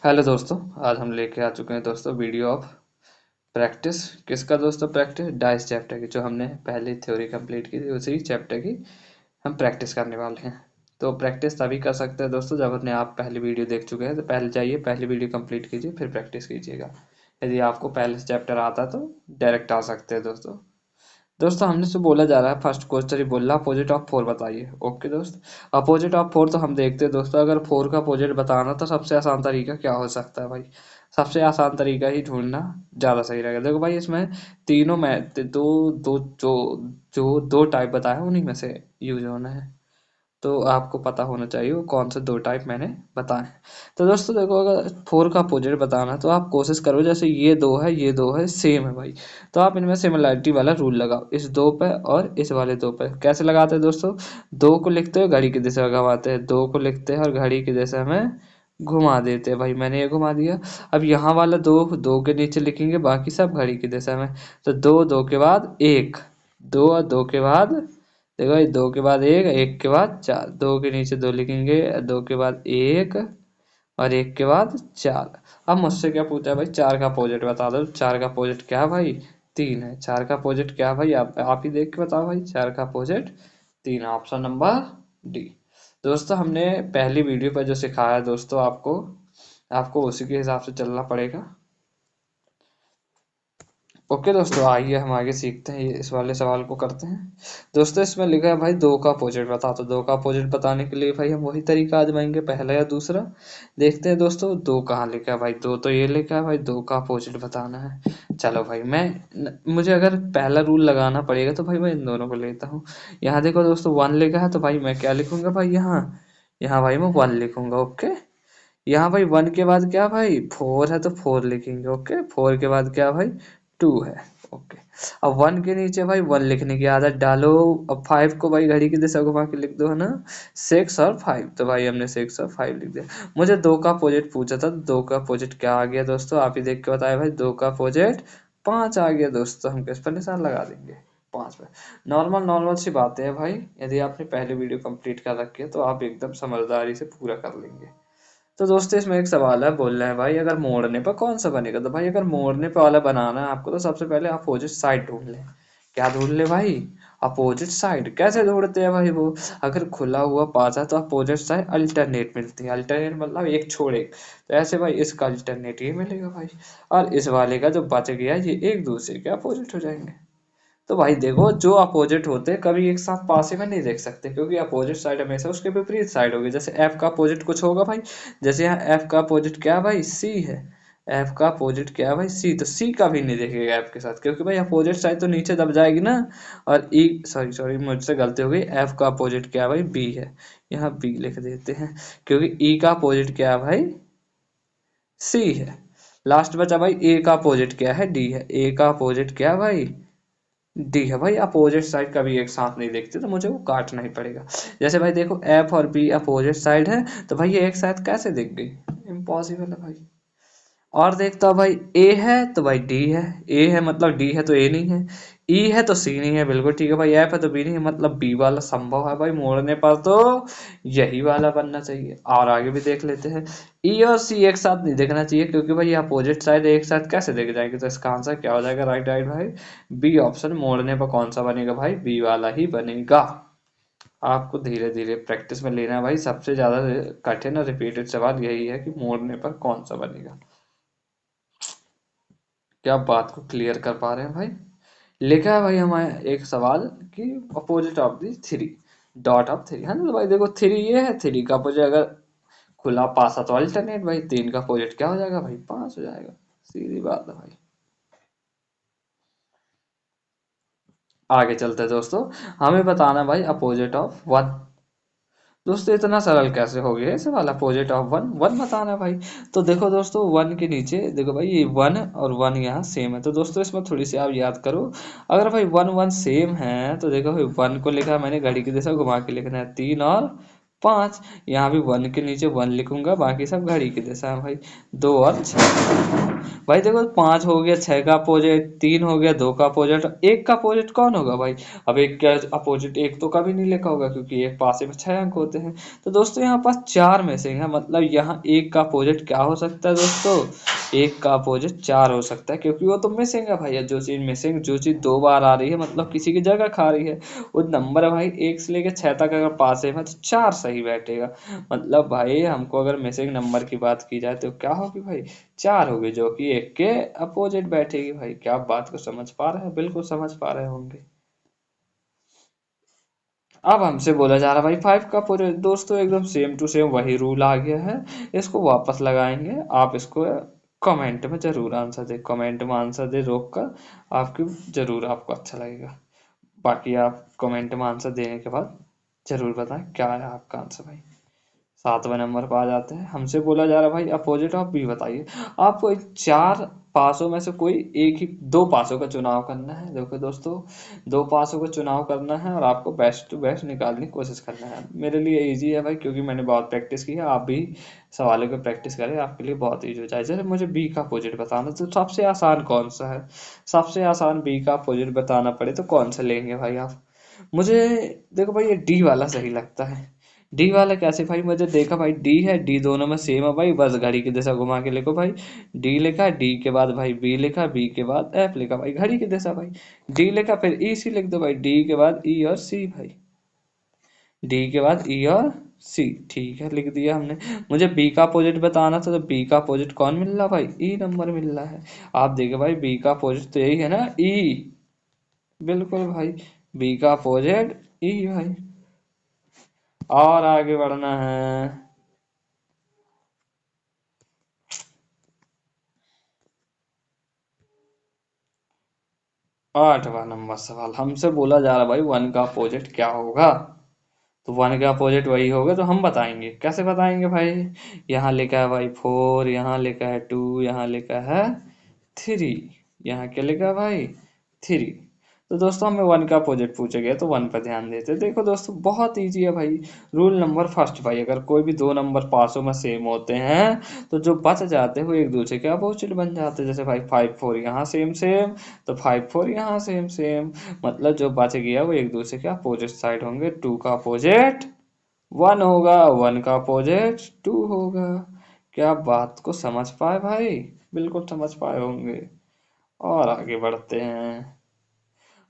Hello दोस्तों। आज हम लेके आ चुके हैं दोस्तों वीडियो ऑफ प्रैक्टिस। किसका दोस्तों? प्रैक्टिस डाइस चैप्टर की, जो हमने पहले थ्योरी कंप्लीट की थी उसी चैप्टर की हम प्रैक्टिस करने वाले हैं। तो प्रैक्टिस तभी कर सकते हैं दोस्तों जब अपने आप पहली वीडियो देख चुके हैं। तो पहले जाइए, पहली वीडियो कंप्लीट कीजिए, फिर प्रैक्टिस कीजिएगा। यदि आपको पहले चैप्टर आता तो डायरेक्ट आ सकते हैं दोस्तों। दोस्तों हमने से बोला जा रहा है, फर्स्ट क्वेश्चन ही बोल रहा अपोजिट ऑफ फोर बताइए। ओके दोस्त, अपोजिट ऑफ फोर तो हम देखते हैं दोस्तों, अगर फोर का अपोजिट बताना तो सबसे आसान तरीका क्या हो सकता है भाई? सबसे आसान तरीका ही ढूंढना ज़्यादा सही रहेगा। देखो भाई, इसमें तीनों में दो दो जो जो दो टाइप बताए हैं उन्हीं में से यूज होना है। तो आपको पता होना चाहिए वो कौन से दो टाइप मैंने बताए हैं। तो दोस्तों देखो, अगर फोर का अपोजिट बताना है तो आप कोशिश करो, जैसे ये दो है सेम है भाई, तो आप इनमें सिमिलरिटी वाला रूल लगाओ, इस दो पे और इस वाले दो पे। कैसे लगाते हैं दोस्तों? दो को लिखते हो घड़ी की दिशा में घुमाते हैं, दो को लिखते हैं और घड़ी की दिशा में घुमा देते हैं। भाई मैंने ये घुमा दिया। अब यहाँ वाला दो, दो के नीचे लिखेंगे, बाकी सब घड़ी की दिशा में। तो दो, दो के बाद एक, दो और दो के बाद, देखो ये दो के बाद एक, एक के बाद चार, दो के नीचे दो लिखेंगे, दो के बाद एक और एक के बाद चार। अब मुझसे क्या पूछा है भाई? चार का अपोजिट बता दो। चार का अपोजिट क्या है भाई? तीन है। चार का अपोजिट क्या है भाई? आप ही देख के बताओ भाई। चार का अपोजिट तीन, ऑप्शन नंबर डी। दोस्तों हमने पहली वीडियो पर जो सिखाया दोस्तों, आपको आपको उसी के हिसाब से चलना पड़ेगा। ओके दोस्तों, आइए हम आगे सीखते हैं, इस वाले सवाल को करते हैं। दोस्तों इसमें लिखा है भाई दो का अपोजिट बता। तो दो का अपोजिट बताने के लिए भाई हम वही तरीका आजमाएंगे, पहला या दूसरा। देखते हैं दोस्तों दो कहाँ लिखा है भाई। दो तो ये लिखा है भाई, दो का अपोजिट बताना है। चलो भाई, मुझे अगर पहला रूल लगाना पड़ेगा तो भाई मैं इन दोनों को लेता हूँ। यहाँ देखो दोस्तों, वन लिखा है तो भाई मैं क्या लिखूंगा भाई? यहाँ यहाँ भाई मैं वन लिखूंगा। ओके, यहाँ भाई वन के बाद क्या भाई? फोर है तो फोर लिखेंगे। ओके, फोर के बाद क्या भाई? टू है। ओके, अब वन के नीचे भाई वन लिखने की आदत डालो। अब फाइव को भाई घड़ी की दिशा घुमा के लिख दो, है ना? सिक्स और फाइव, तो भाई हमने सिक्स और फाइव लिख दिया। मुझे दो का अपोजिट पूछा था, तो दो का अपोजिट क्या आ गया दोस्तों? आप ही देख के बताए भाई। दो का अपोजिट पाँच आ गया दोस्तों। हम किस पर निशान लगा देंगे? पाँच पे। नॉर्मल नॉर्मल सी बातें हैं भाई, यदि आपने पहले वीडियो कंप्लीट कर रखी है तो आप एकदम समझदारी से पूरा कर लेंगे। तो दोस्तों इसमें एक सवाल है, बोल रहे हैं भाई अगर मोड़ने पर कौन सा बनेगा? तो भाई अगर मोड़ने पर वाला बनाना है आपको तो सबसे पहले अपोजिट साइड ढूंढ ले। क्या ढूंढ ले भाई? Opposite side. कैसे ढूंढते हैं भाई वो? अगर खुला हुआ पाथ है तो अपोजिट साइड अल्टरनेट मिलती है। अल्टरनेट मतलब एक छोड़ एक, तो ऐसे भाई इसका अल्टरनेट ये मिलेगा भाई, और इस वाले का जो बच गया ये एक दूसरे के अपोजिट हो जाएंगे। तो भाई देखो, जो अपोजिट होते हैं कभी एक साथ पास ही में नहीं देख सकते, क्योंकि अपोजिट साइड हमेशा उसके विपरीत साइड होगी। जैसे एफ का अपोजिट कुछ होगा भाई, जैसे यहाँ एफ का अपोजिट क्या है भाई? सी है। एफ का अपोजिट क्या है भाई? सी। तो सी का भी नहीं देखेगा एफ के साथ, क्योंकि भाई अपोजिट साइड तो नीचे दब जाएगी ना। और ई, सॉरी सॉरी मुझसे गलती हो गई, एफ का अपोजिट क्या है भाई? बी है। यहाँ बी लिख देते हैं, क्योंकि ई का अपोजिट क्या है भाई? सी है। लास्ट बचा भाई, ए का अपोजिट क्या है? डी है। ए का अपोजिट क्या है भाई? डी है। भाई अपोजिट साइड कभी एक साथ नहीं देखते, तो मुझे वो काटना ही पड़ेगा। जैसे भाई देखो, एफ और बी अपोजिट साइड है, तो भाई ये एक साथ कैसे दिख गई? इम्पॉसिबल है भाई। और देखता हूँ भाई, ए है तो भाई डी है, ए है मतलब डी है तो ए नहीं है, ई है तो सी नहीं है, बिल्कुल ठीक है भाई। एफ है तो बी नहीं है, मतलब बी वाला संभव है भाई। मोड़ने पर तो यही वाला बनना चाहिए। और आगे भी देख लेते हैं। ई और सी एक साथ नहीं देखना चाहिए, क्योंकि भाई अपोजिट साइड एक साथ कैसे देख जाएंगे? तो इसका आंसर क्या हो जाएगा? राइट राइट भाई, बी ऑप्शन। मोड़ने पर कौन सा बनेगा भाई? बी वाला ही बनेगा। आपको धीरे धीरे प्रैक्टिस में लेना है भाई। सबसे ज्यादा कठिन और रिपीटेड सवाल यही है कि मोड़ने पर कौन सा बनेगा। क्या आप बात को क्लियर कर पा रहे हैं भाई? लिखा है भाई हमारे एक सवाल कि opposite of the three, dot of three, है ना? तो भाई देखो, थ्री ये है, थ्री का अपोजिट अगर खुला पासा तो अल्टरनेट भाई, तीन का अपोजिट क्या हो जाएगा भाई? पांच हो जाएगा। सीधी बात है भाई। आगे चलते हैं दोस्तों। हमें बताना भाई अपोजिट ऑफ वन। दोस्तों इतना सरल कैसे हो गया ये सवाल? अपोजिट ऑफ वन, वन बताना भाई। तो देखो दोस्तों, वन के नीचे देखो भाई, ये वन और वन यहाँ सेम है, तो दोस्तों इसमें थोड़ी सी आप याद करो। अगर भाई वन वन सेम है तो देखो भाई, वन को लिखा है मैंने घड़ी की दिशा घुमा के लिखना है, तीन और 5। यहाँ भी 1 के नीचे 1 लिखूंगा, बाकी सब घड़ी की दिशा है भाई। 2 और 6। भाई देखो 5 हो गया 6 का अपोजिट, 3 हो गया 2 का अपोजिट, 1 का अपोजिट कौन होगा भाई? अब 1 का अपोजिट 1 तो कभी नहीं लिखा होगा, क्योंकि एक पासे में 6 अंक होते हैं। तो दोस्तों यहाँ पास 4 मिसिंग है, मतलब यहाँ 1 का अपोजिट क्या हो सकता है दोस्तों? 1 का अपोजिट 4 हो सकता है, क्योंकि वो तो मिसिंग है भाई। जो चीज मिसिंग, जो चीज 2 बार आ रही है, मतलब किसी की जगह खा रही है। वो नंबर है भाई 1 से लेके 6 तक, अगर पासे में तो 4 सही बैठेगा। मतलब भाई हमको अगर मिसिंग नंबर की बात की जाए तो क्या होगी भाई? 4 होगी, जो कि 1 के अपोजिट बैठेगी भाई। क्या आप बात को समझ पा रहे हैं? बिल्कुल समझ पा रहे होंगे। अब हमसे बोला जा रहा है भाई 5 का पूरे, दोस्तों एकदम सेम टू सेम वही रूल आ गया है। इसको वापस लगाएंगे, आप इसको कमेंट में जरूर आंसर दे, कमेंट में आंसर दे रोक कर, आपकी जरूर आपको अच्छा लगेगा। बाकी आप कमेंट में आंसर देने के बाद जरूर बताएं क्या है आपका आंसर भाई। 7वें नंबर पर आ जाते हैं। हमसे बोला जा रहा है भाई अपोजिट ऑफ बी बताइए। आपको इन 4 पासों में से कोई एक ही, 2 पासों का चुनाव करना है। देखो दोस्तों, 2 पासों का चुनाव करना है और आपको बेस्ट टू बेस्ट निकालने की कोशिश करना है। मेरे लिए इजी है भाई, क्योंकि मैंने बहुत प्रैक्टिस की है। आप भी सवालों की प्रैक्टिस करें, आपके लिए बहुत ईजी हो जाए। जैसे मुझे बी का अपोजिट बताना, तो सबसे आसान कौन सा है? सबसे आसान बी का अपोजिट बताना पड़े तो कौन सा लेंगे भाई आप? मुझे, देखो भाई ये डी वाला सही लगता है। डी वाला कैसे भाई? मुझे देखा भाई डी है, डी दोनों में सेम है भाई, बस घड़ी की दिशा घुमा के लिखो भाई। डी लिखा, डी के बाद भाई बी लिखा, बी के बाद एफ लिखा भाई, घड़ी की दिशा भाई। डी लिखा, फिर ई सी लिख दो भाई, डी के बाद ई और सी भाई, डी के बाद ई और सी। ठीक है, लिख दिया हमने। मुझे बी का अपोजिट बताना था, तो बी का अपोजिट कौन मिल रहा भाई? ई नंबर मिल रहा है। आप देखो भाई बी का अपोजिट तो यही है ना, ई। बिल्कुल भाई, बी का अपोजिट ई भाई। और आगे बढ़ना है। 8वां नंबर सवाल हमसे बोला जा रहा भाई 1 का अपोजिट क्या होगा? तो 1 का अपोजिट वही होगा, तो हम बताएंगे। कैसे बताएंगे भाई? यहाँ लिखा है भाई 4, यहाँ लिखा है 2, यहाँ लिखा है 3। यहाँ क्या लिखा है भाई? 3। तो दोस्तों हमें 1 का अपोजिट पूछा गया, तो 1 पर ध्यान देते हैं। देखो दोस्तों बहुत इजी है भाई। रूल नंबर फर्स्ट भाई, अगर कोई भी 2 नंबर पासों में सेम होते हैं, तो जो बच जाते हैं वो एक दूसरे के अपोजिट बन जाते हैं। जैसे भाई 5 4 यहाँ सेम सेम, तो 5 4 यहाँ सेम सेम, मतलब जो बच गया वो एक दूसरे के अपोजिट साइड होंगे। 2 का अपोजिट 1 होगा, 1 का अपोजिट 2 होगा। क्या आप बात को समझ पाए भाई? बिल्कुल समझ पाए होंगे। और आगे बढ़ते हैं।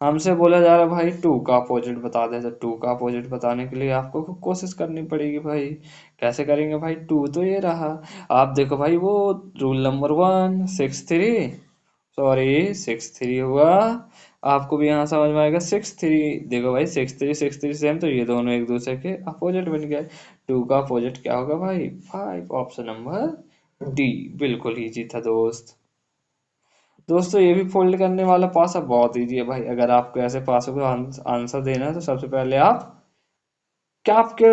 हमसे बोला जा रहा है भाई 2 का अपोजिट बता दे, तो 2 का अपोजिट बताने के लिए आपको कोशिश करनी पड़ेगी भाई। कैसे करेंगे भाई? 2 तो ये रहा। आप देखो भाई वो रूल नंबर 1 6 3, सॉरी 6 3 हुआ। आपको भी यहाँ समझ में आएगा 6 3। देखो भाई 6 3 सेम, तो ये दोनों एक दूसरे के अपोजिट बन गए। 2 का अपोजिट क्या होगा भाई? 5। Option number D. बिल्कुल इजी था दोस्त। दोस्तों ये भी फोल्ड करने वाला पासा बहुत इजी है भाई। अगर आपको ऐसे पासों का आंसर देना है, तो सबसे पहले आप, क्या आपके,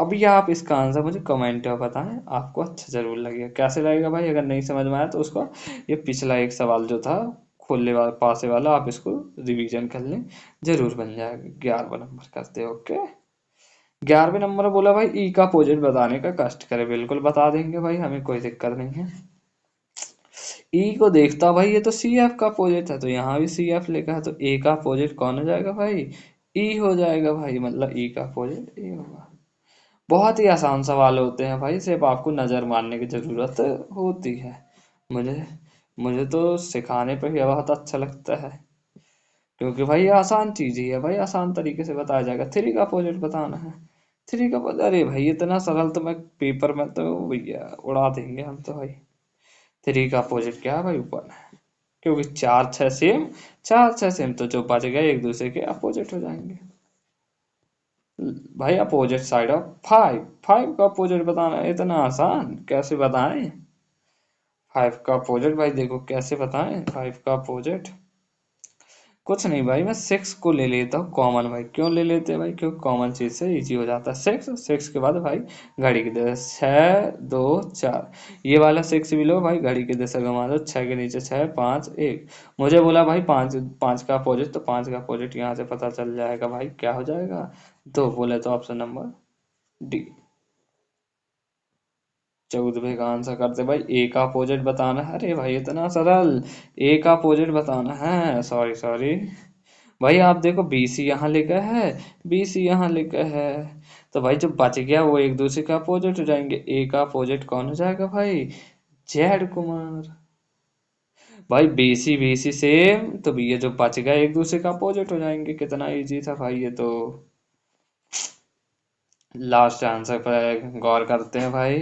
अभी आप इसका आंसर मुझे कमेंट में बताएं, आपको अच्छा जरूर लगेगा। कैसे लगेगा भाई? अगर नहीं समझ में आया तो उसको, ये पिछला एक सवाल जो था खोलने वाला पासे वाला, आप इसको रिवीजन कर लें, जरूर बन जाएगा। 11वां नंबर करते हैं, ओके। 11वें नंबर में बोला भाई ई का अपोजिट बताने का कष्ट करें। बिल्कुल बता देंगे भाई, हमें कोई दिक्कत नहीं है। ई को देखता भाई, ये तो सी एफ का अपोजिट है, तो यहाँ भी सी एफ लिखा है, तो ए का अपोजिट कौन हो जाएगा भाई? ई हो जाएगा भाई, मतलब ई का अपोजिट ए होगा। बहुत ही आसान सवाल होते हैं भाई, सिर्फ आपको नजर मारने की जरूरत होती है। मुझे मुझे तो सिखाने पे ही बहुत अच्छा लगता है, क्योंकि भाई ये आसान चीज ही है भाई, आसान तरीके से बताया जाएगा। 3 का अपोजिट बताना है। 3 का, अरे भाई इतना सरल तो मैं पेपर में तो भैया उड़ा देंगे हम तो भाई। 3 का अपोजिट क्या है भाई? 1 है, क्योंकि 4 6 सेम, 4 6 सेम, तो जो बच गए एक दूसरे के अपोजिट हो जाएंगे भाई। अपोजिट साइड ऑफ 5, 5 का अपोजिट बताना है, इतना आसान कैसे बताएं? 5 का अपोजिट भाई देखो कैसे बताएं 5 का अपोजिट। कुछ नहीं भाई, मैं 6 को ले लेता हूँ कॉमन भाई। क्यों ले लेते हैं भाई? क्योंकि कॉमन चीज से इजी हो जाता है। 6, 6 के बाद भाई घड़ी की दिशा 6 2 4, ये वाला 6 भी लो भाई, घड़ी की दिशा घुमा दो, 6 के नीचे 6 5 1। मुझे बोला भाई 5, 5 का अपोजिट, तो 5 का अपोजिट यहाँ से पता चल जाएगा भाई, क्या हो जाएगा? 2 बोले तो ऑप्शन नंबर डी। 14वें का आंसर करते भाई, ए का अपोजिट बताना है। अरे भाई इतना सरल, ए का अपोजिट बताना है, सॉरी सॉरी। भाई आप देखो BC यहाँ लिखा है, BC यहाँ लिखा है, तो भाई जो बच गया वो एक दूसरे का अपोजिट हो जाएंगे। ए का अपोजिट कौन हो जाएगा भाई? जेड कुमार। भाई BC BC सेम, तो ये जो बच गया एक दूसरे का अपोजिट हो जाएंगे। कितना इजी था भाई ये तो। लास्ट आंसर पर गौर करते हैं भाई।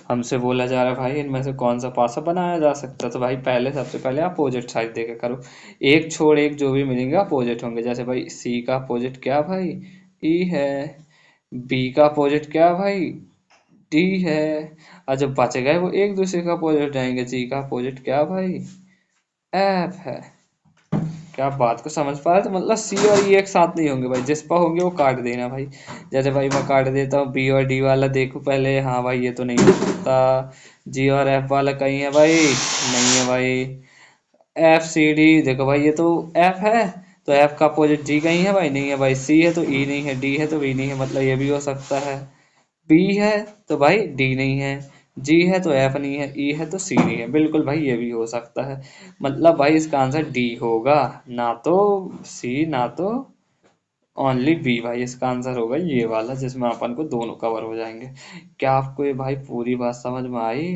हमसे बोला जा रहा है भाई इनमें से कौन सा पासा बनाया जा सकता है, तो भाई पहले सबसे पहले अपोजिट साइड देखे करो। एक छोड़ एक जो भी मिलेंगे अपोजिट होंगे। जैसे भाई C का अपोजिट क्या भाई? E है। B का अपोजिट क्या भाई? D है। और जो बच गए वो एक दूसरे का अपोजिट जाएंगे। G का अपोजिट क्या भाई? F है। क्या आप बात को समझ पा रहे? तो मतलब C और E एक साथ नहीं होंगे भाई, जिस पर होंगे वो काट देना भाई। जैसे भाई मैं काट देता हूँ B और D वाला, देखो पहले, हाँ भाई ये तो नहीं हो सकता। G और F वाला कहीं है भाई? नहीं है भाई। FCD देखो भाई, ये तो F है, तो F का अपोजिट G कहीं है भाई? नहीं है भाई। C है तो E नहीं है, D है तो B नहीं है, मतलब ये भी हो सकता है। B है तो भाई D नहीं है, G है तो F नहीं है, E है तो C नहीं है। बिल्कुल भाई ये भी हो सकता है। मतलब भाई इसका आंसर D होगा, ना तो C ना तो ओनली B। भाई इसका आंसर होगा ये वाला, जिसमें अपन को दोनों कवर हो जाएंगे। क्या आपको ये भाई पूरी बात समझ में आई?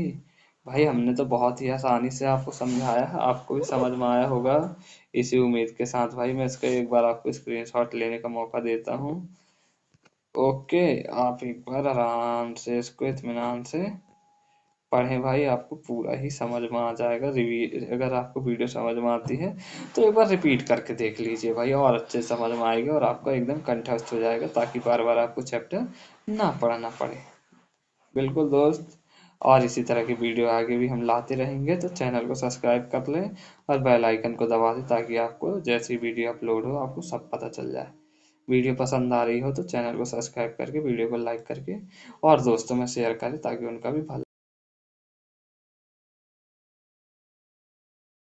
भाई हमने तो बहुत ही आसानी से आपको समझाया है, आपको भी समझ में आया होगा। इसी उम्मीद के साथ भाई मैं इसका एक बार आपको स्क्रीनशॉट लेने का मौका देता हूँ। ओके, आप एक बार आराम से इसको इत्मीनान से पढ़ें भाई, आपको पूरा ही समझ में आ जाएगा। अगर आपको वीडियो समझ में आती है तो एक बार रिपीट करके देख लीजिए भाई, और अच्छे से समझ में आएगी और आपका एकदम कंठस्थ हो जाएगा, ताकि बार बार आपको चैप्टर ना पढ़ना पड़े। बिल्कुल दोस्त। और इसी तरह की वीडियो आगे भी हम लाते रहेंगे, तो चैनल को सब्सक्राइब कर लें और बेल आइकन को दबा दें, ताकि आपको जैसी वीडियो अपलोड हो आपको सब पता चल जाए। वीडियो पसंद आ रही हो तो चैनल को सब्सक्राइब करके, वीडियो को लाइक करके और दोस्तों में शेयर करें, ताकि उनका भी भला